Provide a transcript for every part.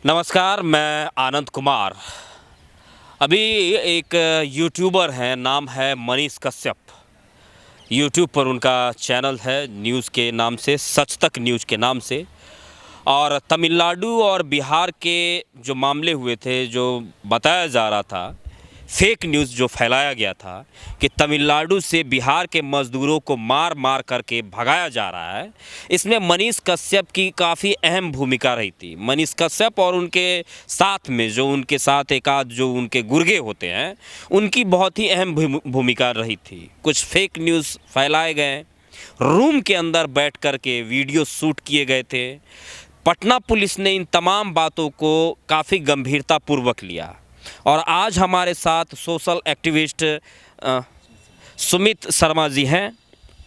नमस्कार, मैं आनंद कुमार। अभी एक यूट्यूबर हैं, नाम है मनीष कश्यप। यूट्यूब पर उनका चैनल है न्यूज़ के नाम से, सच तक न्यूज़ के नाम से। और तमिलनाडु और बिहार के जो मामले हुए थे, जो बताया जा रहा था, फेक न्यूज़ जो फैलाया गया था कि तमिलनाडु से बिहार के मज़दूरों को मार मार करके भगाया जा रहा है, इसमें मनीष कश्यप की काफ़ी अहम भूमिका रही थी। मनीष कश्यप और उनके साथ में जो उनके साथ एक आध जो उनके गुर्गे होते हैं, उनकी बहुत ही अहम भूमिका रही थी। कुछ फेक न्यूज़ फैलाए गए, रूम के अंदर बैठ कर के वीडियो शूट किए गए थे। पटना पुलिस ने इन तमाम बातों को काफ़ी गंभीरतापूर्वक लिया और आज हमारे साथ सोशल एक्टिविस्ट सुमित शर्मा जी हैं।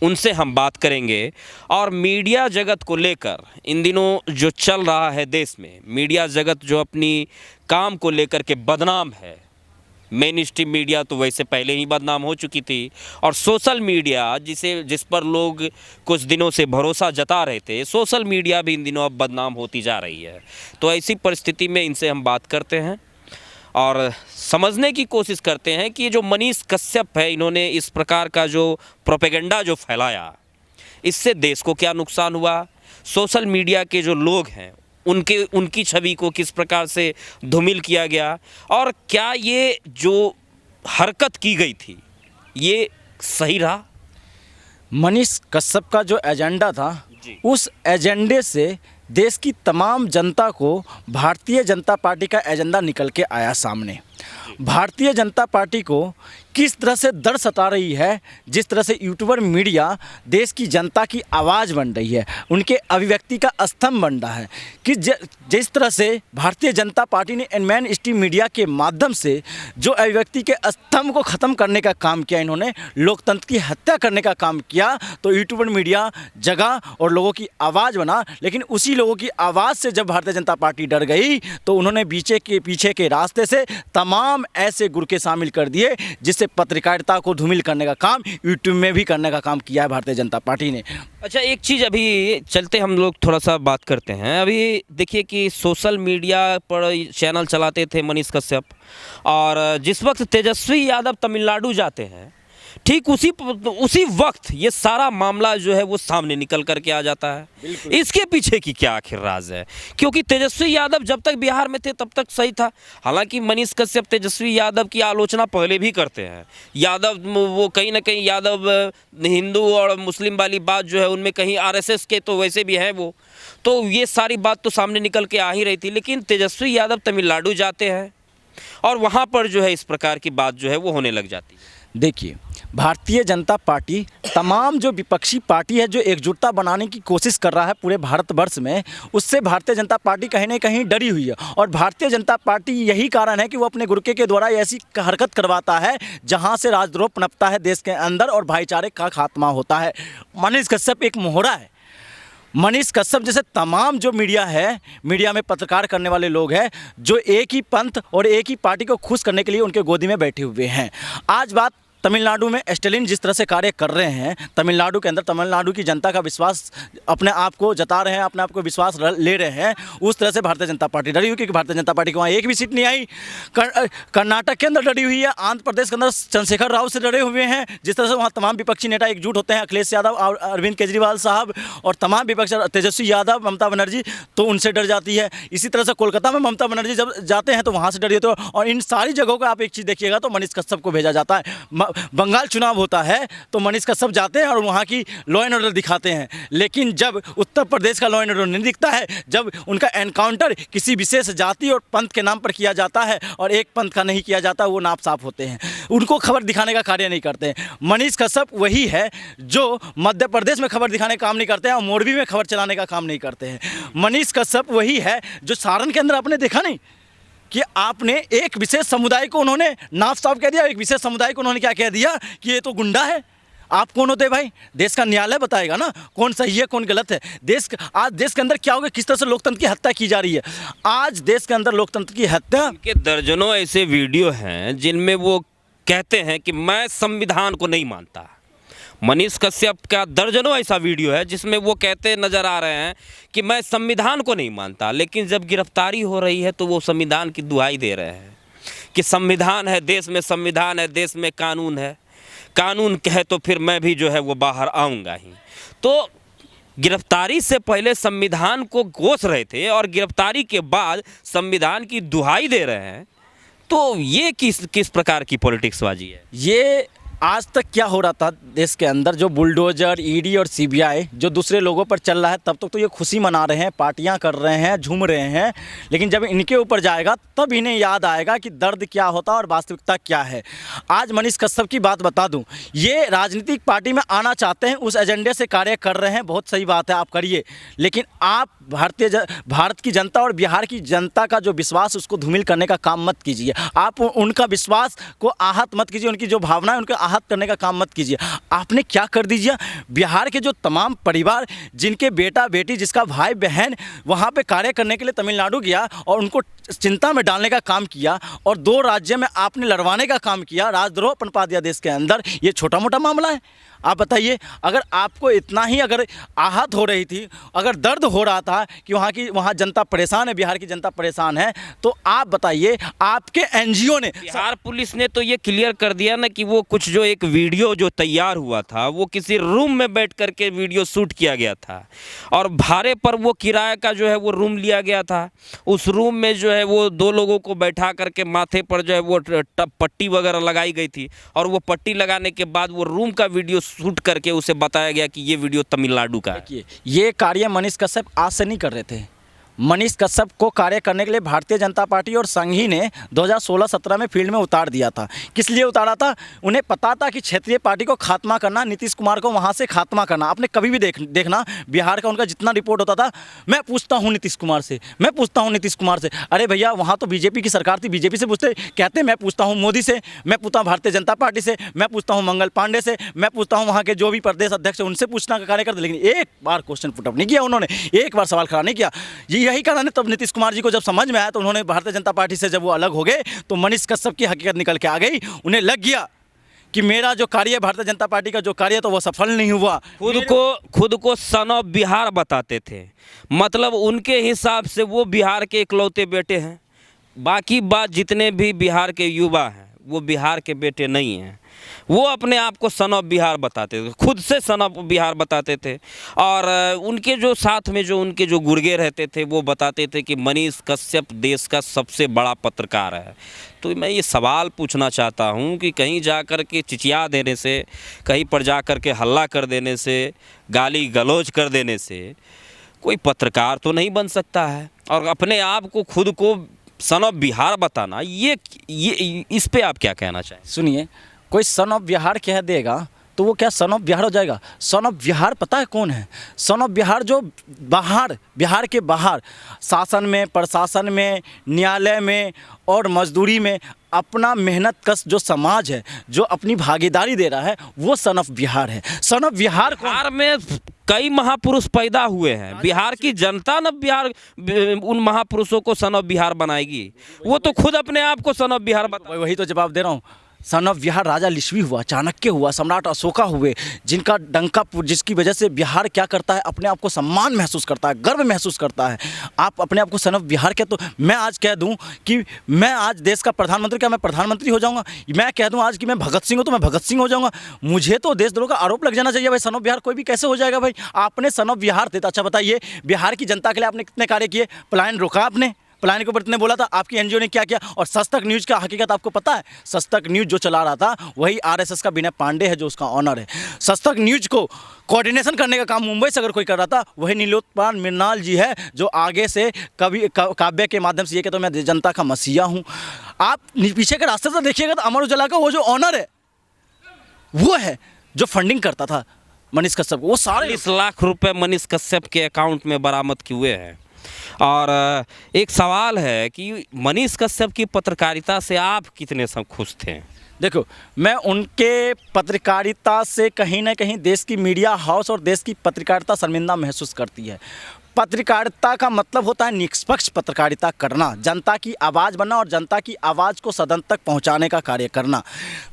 उनसे हम बात करेंगे और मीडिया जगत को लेकर इन दिनों जो चल रहा है देश में, मीडिया जगत जो अपनी काम को लेकर के बदनाम है। मेन स्ट्रीम मीडिया तो वैसे पहले ही बदनाम हो चुकी थी और सोशल मीडिया जिस पर लोग कुछ दिनों से भरोसा जता रहे थे, सोशल मीडिया भी इन दिनों अब बदनाम होती जा रही है। तो ऐसी परिस्थिति में इनसे हम बात करते हैं और समझने की कोशिश करते हैं कि जो मनीष कश्यप है, इन्होंने इस प्रकार का जो प्रोपेगेंडा जो फैलाया, इससे देश को क्या नुकसान हुआ, सोशल मीडिया के जो लोग हैं उनकी छवि को किस प्रकार से धूमिल किया गया और क्या ये जो हरकत की गई थी ये सही रहा। मनीष कश्यप का जो एजेंडा था, उस एजेंडे से देश की तमाम जनता को भारतीय जनता पार्टी का एजेंडा निकल के आया सामने। भारतीय जनता पार्टी को किस तरह से डर सता रही है, जिस तरह से यूट्यूबर मीडिया देश की जनता की आवाज़ बन रही है, उनके अभिव्यक्ति का स्तंभ बन रहा है कि जिस तरह से भारतीय जनता पार्टी ने मेन स्ट्रीम मीडिया के माध्यम से जो अभिव्यक्ति के स्तंभ को ख़त्म करने का काम किया, इन्होंने लोकतंत्र की हत्या करने का काम किया, तो यूट्यूबर मीडिया जगा और लोगों की आवाज़ बना। लेकिन उसी लोगों की आवाज़ से जब भारतीय जनता पार्टी डर गई तो उन्होंने पीछे के रास्ते से तमाम ऐसे गुरके शामिल कर दिए जिससे पत्रकारिता को धूमिल करने का काम यूट्यूब में भी करने का काम किया है भारतीय जनता पार्टी ने। अच्छा, एक चीज़ अभी चलते हम लोग थोड़ा सा बात करते हैं। अभी देखिए कि सोशल मीडिया पर चैनल चलाते थे मनीष कश्यप और जिस वक्त तेजस्वी यादव तमिलनाडु जाते हैं, ठीक उसी वक्त ये सारा मामला जो है वो सामने निकल करके आ जाता है। इसके पीछे की क्या आखिर राज है? क्योंकि तेजस्वी यादव जब तक बिहार में थे तब तक सही था। हालांकि मनीष कश्यप तेजस्वी यादव की आलोचना पहले भी करते हैं। यादव वो कहीं ना कहीं यादव हिंदू और मुस्लिम वाली बात जो है उनमें कहीं आरएसएस के तो वैसे भी हैं वो, तो ये सारी बात तो सामने निकल के आ ही रही थी। लेकिन तेजस्वी यादव तमिलनाडु जाते हैं और वहाँ पर जो है इस प्रकार की बात जो है वो होने लग जाती है। देखिए, भारतीय जनता पार्टी तमाम जो विपक्षी पार्टी है जो एकजुटता बनाने की कोशिश कर रहा है पूरे भारतवर्ष में, उससे भारतीय जनता पार्टी कहीं ना कहीं डरी हुई है। और भारतीय जनता पार्टी यही कारण है कि वो अपने गुर्के के द्वारा ऐसी हरकत करवाता है जहां से राजद्रोह पनपता है देश के अंदर और भाईचारे का खात्मा होता है। मनीष कश्यप एक मोहरा है। मनीष कश्यप जैसे तमाम जो मीडिया है, मीडिया में पत्रकार करने वाले लोग हैं जो एक ही पंथ और एक ही पार्टी को खुश करने के लिए उनके गोदी में बैठे हुए हैं। आज बात तमिलनाडु में स्टालिन जिस तरह से कार्य कर रहे हैं, तमिलनाडु के अंदर तमिलनाडु की जनता का विश्वास अपने आप को जता रहे हैं, अपने आप को विश्वास ले रहे हैं, उस तरह से भारतीय जनता पार्टी डरी हुई क्योंकि भारतीय जनता पार्टी को वहाँ एक भी सीट नहीं आई। कर्नाटक के अंदर डरी हुई है, आंध्र प्रदेश के अंदर चंद्रशेखर राव से डरे हुए हैं। जिस तरह से वहाँ तमाम विपक्षी नेता एकजुट होते हैं, अखिलेश यादव, अरविंद केजरीवाल साहब और तमाम विपक्ष, तेजस्वी यादव, ममता बनर्जी, तो उनसे डर जाती है। इसी तरह से कोलकाता में ममता बनर्जी जब जाते हैं तो वहाँ से डर जाते हैं। और इन सारी जगहों पर आप एक चीज़ देखिएगा तो मनीष कश्यप को भेजा जाता है। बंगाल चुनाव होता है तो मनीष कश्यप जाते हैं और वहाँ की लॉ एंड ऑर्डर दिखाते हैं। लेकिन जब उत्तर प्रदेश का लॉ एंड ऑर्डर नहीं दिखता है, जब उनका एनकाउंटर किसी विशेष जाति और पंथ के नाम पर किया जाता है और एक पंथ का नहीं किया जाता, वो नाप साफ होते हैं। उनको खबर दिखाने का कार्य नहीं करते हैं। मनीष कश्यप वही है जो मध्य प्रदेश में खबर दिखाने का काम नहीं करते हैं और मोरबी में खबर चलाने का काम नहीं करते हैं। मनीष कश्यप वही है जो सारण के अंदर आपने देखा नहीं कि आपने एक विशेष समुदाय को उन्होंने नाफ साफ कह दिया, एक विशेष समुदाय को उन्होंने क्या कह दिया कि ये तो गुंडा है। आप कौन होते हैं भाई? देश का न्यायालय बताएगा ना कौन सही है कौन गलत है। आज देश के अंदर क्या होगा, किस तरह से लोकतंत्र की हत्या की जा रही है। आज देश के अंदर लोकतंत्र की हत्या के दर्जनों ऐसे वीडियो हैं जिनमें वो कहते हैं कि मैं संविधान को नहीं मानता, मनीष कश्यप का दर्जनों ऐसा वीडियो है जिसमें वो कहते नज़र आ रहे हैं कि मैं संविधान को नहीं मानता, लेकिन जब गिरफ्तारी हो रही है तो वो संविधान की दुहाई दे रहे हैं कि संविधान है, देश में संविधान है, देश में कानून है, कानून कहे तो फिर मैं भी जो है वो बाहर आऊँगा ही। तो गिरफ्तारी से पहले संविधान को कोस रहे थे और गिरफ्तारी के बाद संविधान की दुहाई दे रहे हैं, तो ये किस प्रकार की पॉलिटिक्सबाजी है? ये आज तक क्या हो रहा था देश के अंदर, जो बुलडोजर, ईडी और सीबीआई जो दूसरे लोगों पर चल रहा है, तब तक तो ये खुशी मना रहे हैं, पार्टियां कर रहे हैं, झूम रहे हैं, लेकिन जब इनके ऊपर जाएगा तब इन्हें याद आएगा कि दर्द क्या होता है और वास्तविकता क्या है। आज मनीष कश्यप की बात बता दूं, ये राजनीतिक पार्टी में आना चाहते हैं, उस एजेंडे से कार्य कर रहे हैं, बहुत सही बात है, आप करिए, लेकिन आप भारत की जनता और बिहार की जनता का जो विश्वास उसको धूमिल करने का काम मत कीजिए। आप उनका विश्वास को आहत मत कीजिए, उनकी जो भावना है उनके आहत करने का काम मत कीजिए। आपने क्या कर दीजिए, बिहार के जो तमाम परिवार जिनके बेटा बेटी, जिसका भाई बहन वहाँ पे कार्य करने के लिए तमिलनाडु गया और उनको चिंता में डालने का काम किया और 2 राज्य में आपने लड़वाने का काम किया, राजद्रोह पनपा दिया देश के अंदर, ये छोटा मोटा मामला है? आप बताइए, अगर आपको इतना ही अगर आहत हो रही थी, अगर दर्द हो रहा था कि वहाँ जनता परेशान है, बिहार की जनता परेशान है, तो आप बताइए, आपके एनजीओ ने, बिहार पुलिस ने तो ये क्लियर कर दिया ना कि वो कुछ जो एक वीडियो जो तैयार हुआ था वो किसी रूम में बैठ करके वीडियो शूट किया गया था और भाड़े पर वो किराए का जो है वो रूम लिया गया था। उस रूम में जो है वो 2 लोगों को बैठा करके माथे पर जो है वो पट्टी वगैरह लगाई गई थी और वो पट्टी लगाने के बाद वो रूम का वीडियो शूट करके उसे बताया गया कि ये वीडियो तमिलनाडु का है। ये कार्य मनीष कश्यप आज से नहीं कर रहे थे। मनीष कश्यप को कार्य करने के लिए भारतीय जनता पार्टी और संघी ने 2016-17 में फील्ड में उतार दिया था। किस लिए उतारा था? उन्हें पता था कि क्षेत्रीय पार्टी को खात्मा करना, नीतीश कुमार को वहां से खात्मा करना। आपने कभी भी देखना बिहार का उनका जितना रिपोर्ट होता था, मैं पूछता हूं नीतीश कुमार से, मैं पूछता हूं नीतीश कुमार से। अरे भैया, वहाँ तो बीजेपी की सरकार थी, बीजेपी से पूछते, कहते मैं पूछता हूँ मोदी से, मैं पूछता हूँ भारतीय जनता पार्टी से, मैं पूछता हूँ मंगल पांडे से, मैं पूछता हूँ वहाँ के जो भी प्रदेश अध्यक्ष उनसे पूछना का कार्य करते, लेकिन एक बार क्वेश्चन पुटअप नहीं किया उन्होंने, एक बार सवाल खड़ा नहीं किया। यही कारण है, तब नीतीश कुमार जी को जब समझ में आया तो उन्होंने भारतीय जनता पार्टी से जब वो अलग हो गए तो मनीष कश्यप की हकीकत निकल के आ गई। उन्हें लग गया कि मेरा जो कार्य भारतीय जनता पार्टी का जो कार्य तो वो सफल नहीं हुआ। खुद को सन ऑफ बिहार बताते थे, मतलब उनके हिसाब से वो बिहार के इकलौते बेटे हैं। बाकी बात जितने भी बिहार के युवा हैं वो बिहार के बेटे नहीं हैं। वो अपने आप को सन ऑफ बिहार बताते थे, खुद से सन ऑफ बिहार बताते थे और उनके जो साथ में जो उनके जो गुर्गे रहते थे वो बताते थे कि मनीष कश्यप देश का सबसे बड़ा पत्रकार है। तो मैं ये सवाल पूछना चाहता हूँ कि कहीं जा कर के चिचिया देने से, कहीं पर जा कर के हल्ला कर देने से, गाली गलौज कर देने से कोई पत्रकार तो नहीं बन सकता है, और अपने आप को खुद को सन ऑफ बिहार बताना, ये इस पे आप क्या कहना चाहें? सुनिए, कोई सन ऑफ बिहार कह देगा तो वो क्या सन ऑफ बिहार हो जाएगा? सन ऑफ बिहार पता है कौन है? सन ऑफ बिहार जो बाहर, बिहार के बाहर शासन में, प्रशासन में, न्यायालय में और मजदूरी में अपना मेहनत कश जो समाज है, जो अपनी भागीदारी दे रहा है, वो सन ऑफ बिहार है। सन ऑफ बिहार में कई महापुरुष पैदा हुए हैं। बिहार की जनता न बिहार उन महापुरुषों को सन ऑफ बिहार बनाएगी, वो तो खुद अपने आप को सन ऑफ बिहार बता। वही तो जवाब दे रहा हूँ। सन ऑफ बिहार राजा लिच्छवी हुआ, चाणक्य हुआ, सम्राट अशोका हुए, जिनका डंका, जिसकी वजह से बिहार क्या करता है, अपने आप को सम्मान महसूस करता है, गर्व महसूस करता है। आप अपने आप को सन ऑफ बिहार कह, तो मैं आज कह दूं कि मैं आज देश का प्रधानमंत्री, क्या मैं प्रधानमंत्री हो जाऊंगा? मैं कह दूं आज कि मैं भगत सिंह हूं तो मैं भगत सिंह हो जाऊंगा? मुझे तो देशद्रोह का आरोप लग जाना चाहिए भाई। सन ऑफ बिहार कोई भी कैसे हो जाएगा भाई? आपने सन ऑफ बिहार थे तो अच्छा बताइए, बिहार की जनता के लिए आपने कितने कार्य किए? पलायन रोका आपने, पलायन के ऊपर इतने बोला था, आपकी एनजीओ ने क्या किया? और सच तक न्यूज़ का हकीकत आपको पता है? सच तक न्यूज़ जो चला रहा था वही आरएसएस का विनय पांडे है, जो उसका ऑनर है। सच तक न्यूज़ को कोऑर्डिनेशन करने का काम मुंबई से अगर कोई कर रहा था, वही नीलोत्पल मृणाल जी है, जो आगे से कभी काव्य के माध्यम से ये कहते मैं जनता का मसीहा हूँ। आप पीछे के रास्ते से देखिएगा तो अमर उजाला का वो जो ऑनर है वो है जो फंडिंग करता था मनीष कश्यप। वो सारे 40 लाख रुपए मनीष कश्यप के अकाउंट में बरामद किए हैं। और एक सवाल है कि मनीष कश्यप की पत्रकारिता से आप कितने सब खुश थे? देखो, मैं उनके पत्रकारिता से कहीं ना कहीं देश की मीडिया हाउस और देश की पत्रकारिता शर्मिंदा महसूस करती है। पत्रकारिता का मतलब होता है निष्पक्ष पत्रकारिता करना, जनता की आवाज़ बनना और जनता की आवाज़ को सदन तक पहुंचाने का कार्य करना।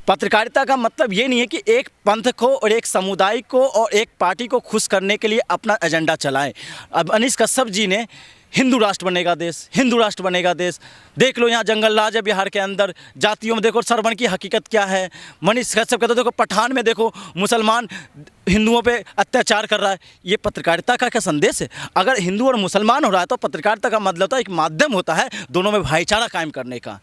पत्रकारिता का मतलब ये नहीं है कि एक पंथ को और एक समुदाय को और एक पार्टी को खुश करने के लिए अपना एजेंडा चलाएं। अब मनीष कश्यप जी ने हिंदू राष्ट्र बनेगा देश, हिंदू राष्ट्र बनेगा देश, देख लो यहाँ जंगल राज है बिहार के अंदर, जातियों में देखो श्रवण की हकीकत क्या है। मनीष कश्यप कहते देखो पठान में देखो मुसलमान हिंदुओं पे अत्याचार कर रहा है। ये पत्रकारिता का क्या संदेश है? अगर हिंदू और मुसलमान हो रहा है तो पत्रकारिता का मतलब होता है एक माध्यम होता है दोनों में भाईचारा कायम करने का।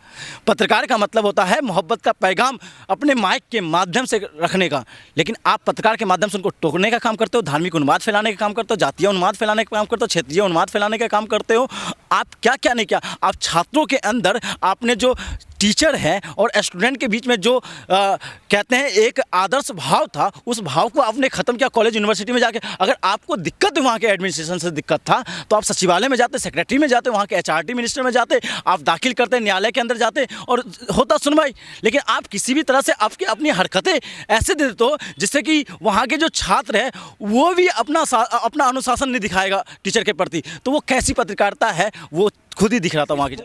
पत्रकार का मतलब होता है मोहब्बत का पैगाम अपने माइक के माध्यम से रखने का। लेकिन आप पत्रकार के माध्यम से उनको टोकने का काम करते हो, धार्मिक उन्माद फैलाने का काम करते हो, जातीय उन्माद फैलाने का काम करते हो, क्षेत्रीय उन्माद फैलाने का काम करते हो। आप क्या क्या नहीं क्या, आप छात्रों के अंदर आपने जो टीचर है और स्टूडेंट के बीच में जो कहते हैं एक आदर्श भाव था, उस भाव को आपने ख़त्म किया कॉलेज यूनिवर्सिटी में जाके। अगर आपको दिक्कत वहाँ के एडमिनिस्ट्रेशन से दिक्कत था तो आप सचिवालय में जाते, सेक्रेटरी में जाते, वहाँ के एचआरडी मिनिस्टर में जाते, आप दाखिल करते, न्यायालय के अंदर जाते और होता सुनवाई। लेकिन आप किसी भी तरह से आपकी अपनी हरकतें ऐसे दे देते हो जिससे कि वहाँ के जो छात्र हैं वो भी अपना अनुशासन नहीं दिखाएगा टीचर के प्रति। तो वो कैसी पत्रकारिता है वो खुद ही दिख रहा था वहाँ की।